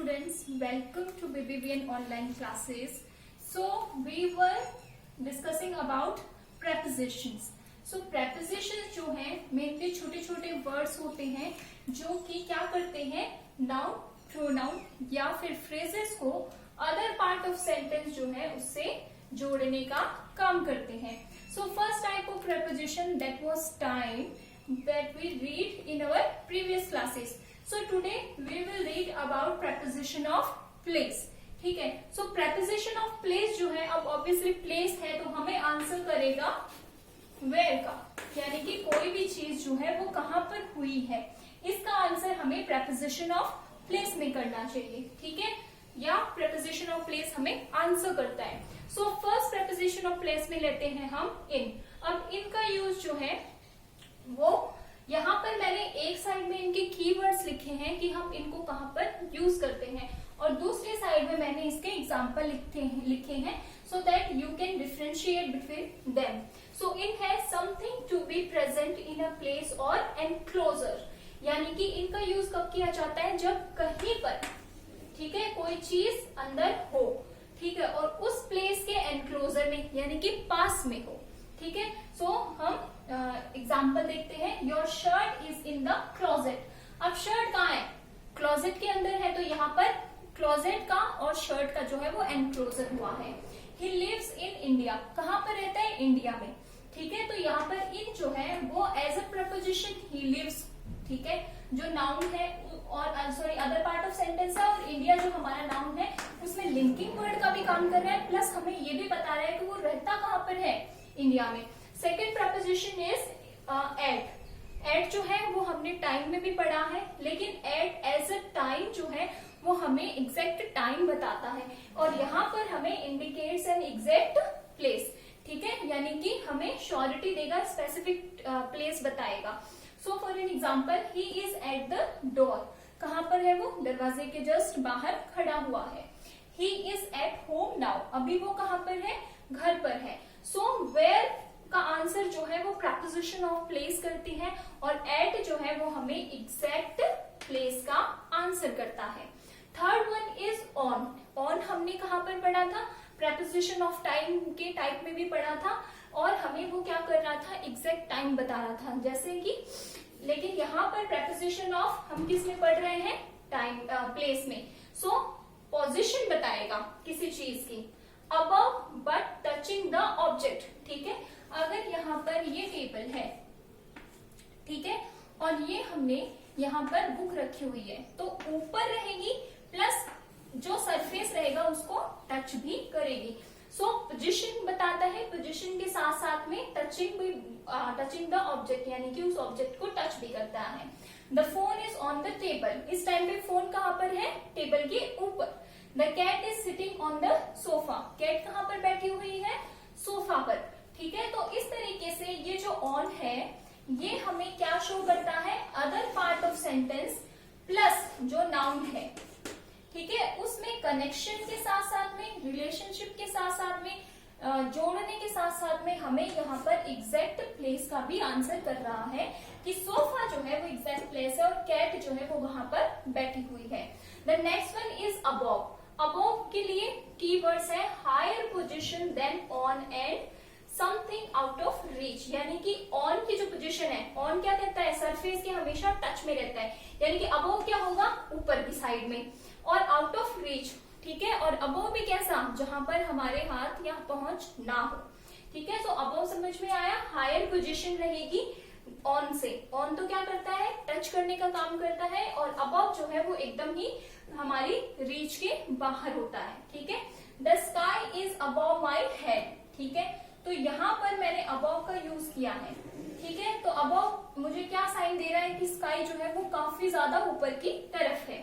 students, welcome to BBVN online classes. So we were discussing about prepositions. So prepositions जो हैं mainly छोटे छोटे words होते हैं जो कि क्या करते हैं noun, pronoun या फिर phrases को other part of sentence जो है उससे जोड़ने का काम करते हैं. So first type of preposition that was time that we read in our previous classes. So today we will read about preposition of place. ठीक है. So preposition of place जो है, अब obviously place है तो हमें आंसर करेगा where का, यानी कि कोई भी चीज जो है वो कहाँ पर हुई है, इसका आंसर हमें preposition of place में करना चाहिए. ठीक है, या preposition of place हमें आंसर करता है. So first preposition of place में लेते हैं हम in. अब in का यूज जो है वो यहाँ पर मैंने एक साइड में इनके कीवर्ड्स लिखे हैं कि हम इनको कहाँ पर यूज करते हैं, और दूसरी साइड में मैंने इसके एग्जाम्पल लिखे हैं so that you can differentiate between them. So in है something to be present in a place or enclosure, यानी कि इनका यूज कब किया जाता है, जब कहीं पर, ठीक है, कोई चीज अंदर हो, ठीक है, और उस प्लेस के एनक्लोजर में यानी कि पास में हो. ठीक है, सो हम एग्जाम्पल देखते हैं. Your shirt is in the closet. अब शर्ट कहाँ है, क्लोजेट के अंदर है, तो यहाँ पर क्लोजेट का और शर्ट का जो है वो एनक्लोजर हुआ है. He lives in India. कहाँ पर रहता है, इंडिया में. ठीक है, तो यहाँ पर इन जो है वो as a proposition he lives, ठीक है, जो नाउन है, और sorry other part of sentence है, और इंडिया जो हमारा नाउन है उसमें लिंकिंग वर्ड का भी काम कर रहा है, प्लस हमें ये भी बता रहा है कि वो रहता कहाँ पर है, इंडिया में. Second proposition is at. At जो है वो हमने टाइम में भी पढ़ा है, लेकिन एट एज अ टाइम जो है वो हमें एग्जैक्ट टाइम बताता है, और यहाँ पर हमें इंडिकेट्स एन एग्जैक्ट प्लेस. ठीक है, यानी कि हमें श्योरिटी देगा, स्पेसिफिक प्लेस बताएगा. So for an example, he is at the door. कहाँ पर है वो, दरवाजे के जस्ट बाहर खड़ा हुआ है. He is at home now. अभी वो कहाँ पर है, घर पर है. सो वेयर का आंसर जो है वो preposition of place करती है, और at जो है वो हमें एग्जैक्ट प्लेस का आंसर करता है. Third one is on. on हमने कहाँ पर पढ़ा था, preposition of time के टाइप में भी पढ़ा था, और हमें वो क्या कर रहा था, एग्जैक्ट टाइम बता रहा था, जैसे कि, लेकिन यहाँ पर preposition of हम किस में पढ़ रहे हैं, टाइम प्लेस में. सो पोजिशन बताएगा किसी चीज की. above but touching the object. ठीक है, अगर यहाँ पर ये टेबल है, ठीक है, और ये हमने यहाँ पर बुक रखी हुई है, तो ऊपर रहेगी प्लस जो सरफेस रहेगा उसको टच भी करेगी. सो पोजीशन बताता है, पोजीशन के साथ साथ में टचिंग द ऑब्जेक्ट, यानी कि उस ऑब्जेक्ट को टच भी करता है. The phone is on the table. इस टाइम पे फोन कहाँ पर है, टेबल के ऊपर. The cat is sitting on the sofa. Cat कहाँ पर बैठी हुई है, सोफा पर. ठीक है, तो इस तरीके से ये जो ऑन है ये हमें क्या शो करता है, other part of sentence plus जो नाउन है. ठीक है, उसमें कनेक्शन के साथ साथ में, रिलेशनशिप के साथ साथ में, जोड़ने के साथ साथ में हमें यहाँ पर एग्जैक्ट प्लेस का भी आंसर कर रहा है कि सोफा जो है वो एग्जैक्ट प्लेस है, और कैट जो है वो वहां पर बैठी हुई है. The next one is above. Above के लिए कीवर्ड्स है higher position than on and something out of reach. यानी कि ऑन की जो पोजीशन है, ऑन क्या कहता है, सरफेस के हमेशा टच में रहता है, यानी कि अबव क्या होगा, ऊपर की साइड में, और आउट ऑफ रीच. ठीक है, और अबव भी कैसा, जहां पर हमारे हाथ या पहुंच ना हो. ठीक है, सो अबव समझ में आया. हायर पोजीशन रहेगी ऑन से. ऑन तो क्या करता है, टच करने का काम करता है, और अबव जो है वो एकदम ही हमारी रीच के बाहर होता है. ठीक है, the sky is above my head. ठीक है, तो यहाँ पर मैंने अबव का यूज किया है. ठीक है, तो अबव मुझे क्या साइन दे रहा है कि स्काई जो है वो काफी ज्यादा ऊपर की तरफ है.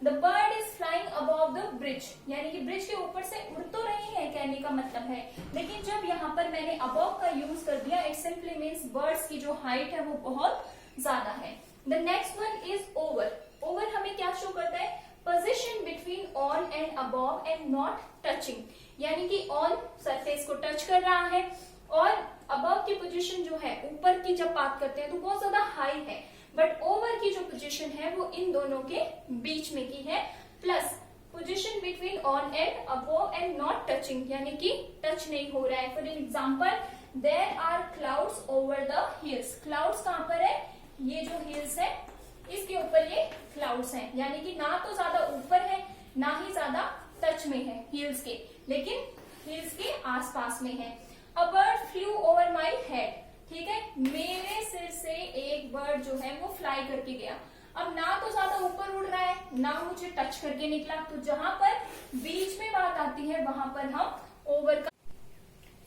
The bird is flying above the bridge. यानी कि ब्रिज के ऊपर से उड़ तो रही है, कहने का मतलब है, लेकिन जब यहाँ पर मैंने अबव का यूज कर दिया, इट सिंपली मीन्स बर्ड्स की जो हाइट है वो बहुत ज्यादा है. The next one is over. Over हमें क्या शो करता है, position between on and above and not touching. यानी कि ऑन सरफेस को टच कर रहा है, और अबव की पोजीशन जो है, ऊपर की जब बात करते हैं तो बहुत ज्यादा हाई है, बट ओवर की जो पोजीशन है वो इन दोनों के बीच में की है, plus position between on and above and not touching, यानी कि टच नहीं हो रहा है। For example, there are clouds over the hills. Clouds कहां पर है? ये जो हिल्स है इसके ऊपर ये क्लाउड्स हैं, यानी कि ना तो ज्यादा ऊपर है ना ही ज्यादा टच में है हिल्स के, लेकिन हिल्स के आसपास में है। A bird flu over my head, ठीक है, मेरे सिर से एक बर्ड जो है वो फ्लाई करके गया। अब ना तो ज्यादा ऊपर उड़ रहा है ना मुझे टच करके निकला, तो जहां पर बीच में बात आती है वहां पर हम ओवर का।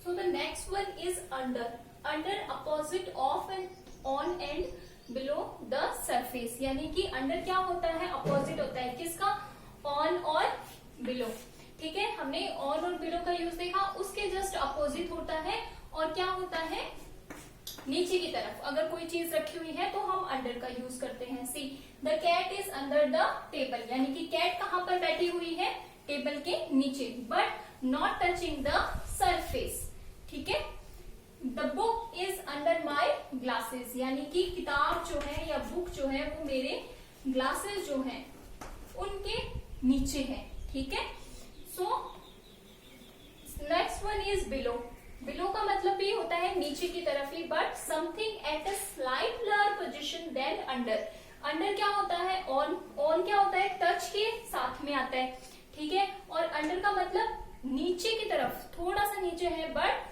So the next one is under. Under opposite of and on and below the surface, यानी कि अंडर क्या होता है? अपोजिट होता है किसका? ऑन और बिलो, ठीक है। हमने ऑन और बिलो का यूज देखा, उसके जस्ट अपोजिट होता है और क्या होता है? नीचे की तरफ अगर कोई चीज रखी हुई है तो हम अंडर का यूज करते हैं। See the cat is under the table, यानी कि कैट कहां पर बैठी हुई है? टेबल के नीचे, but not touching the surface, ठीक है। The book is under my glasses, यानी कि किताब जो है या बुक जो है वो मेरे ग्लासेस जो है उनके नीचे है, ठीक है। So next one is below. Below का मतलब भी होता है नीचे की तरफ ही, but something at a slight lower position than under. Under क्या होता है? ऑन। ऑन क्या होता है? टच के साथ में आता है, ठीक है। और अंडर का मतलब नीचे की तरफ, थोड़ा सा नीचे है बट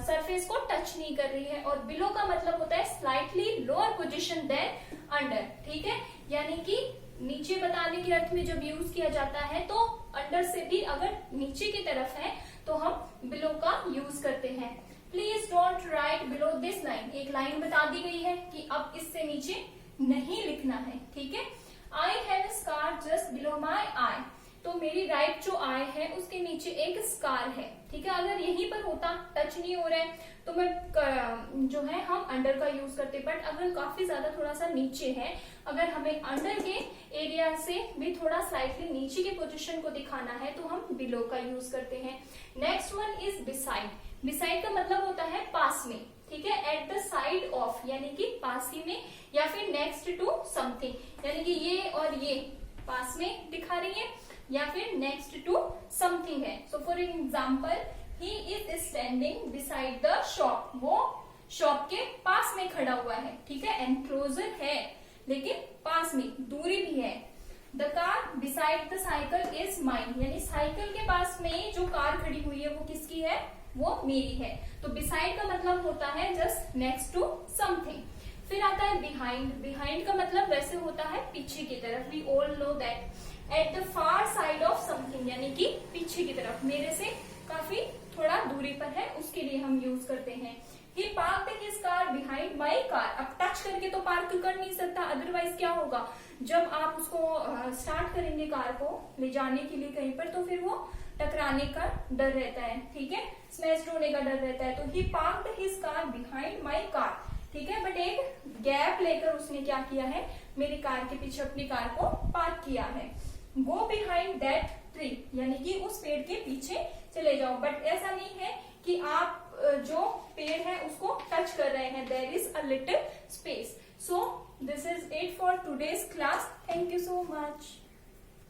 सरफेस को टच नहीं कर रही है। और बिलो का मतलब होता है slightly lower position than under, ठीक है। यानी कि नीचे बताने के अर्थ में जब यूज किया जाता है तो अंडर से भी अगर नीचे की तरफ है तो हम बिलो का यूज करते हैं। Please don't write below this line, एक लाइन बता दी गई है कि अब इससे नीचे नहीं लिखना है, ठीक है। I have a scar just below my eye, तो मेरी राइट जो आई है उसके नीचे एक स्कार है, ठीक है। अगर यहीं पर होता, टच नहीं हो रहा है, तो मैं जो है हम अंडर का यूज करते, बट अगर काफी ज्यादा थोड़ा सा नीचे है, अगर हमें अंडर के एरिया से भी थोड़ा स्लाइटली नीचे की पोजीशन को दिखाना है तो हम बिलो का यूज करते हैं। Next one is beside. Beside का मतलब होता है पास में, ठीक है। एट द साइड ऑफ, यानी कि पास ही में, या फिर नेक्स्ट टू समथिंग, यानी कि ये और ये पास में दिखा रही है या फिर नेक्स्ट टू समथिंग है। So for example, he is standing beside the shop, वो शॉप के पास में खड़ा हुआ है, ठीक है। एनक्लोजर है लेकिन पास में, दूरी भी है। The car beside the cycle is mine, यानी साइकिल के पास में जो कार खड़ी हुई है वो किसकी है? वो मेरी है। तो बिसाइड का मतलब होता है जस्ट नेक्स्ट टू समथिंग। फिर आता है बिहाइंड। बिहाइंड का मतलब वैसे होता है पीछे की तरफ। We all know that at the far side of something, यानी कि पीछे की तरफ, मेरे से काफी थोड़ा दूरी पर है, उसके लिए हम यूज करते हैं। He parked his car behind my car। अब टच करके तो पार्क कर नहीं सकता, अदरवाइज क्या होगा? जब आप उसको स्टार्ट करेंगे कार को ले जाने के लिए कहीं पर, तो फिर वो टकराने का डर रहता है, ठीक है, स्मैश होने का डर रहता है। तो he parked his car behind my car, ठीक है। बट एक गैप लेकर उसने क्या किया है? मेरी कार के पीछे अपनी कार को पार्क किया है। Go behind that tree, यानी कि उस पेड़ के पीछे चले जाओ। बट ऐसा नहीं है कि आप जो पेड़ है उसको टच कर रहे हैं, there is a little space. So this is it for today's class. Thank you so much.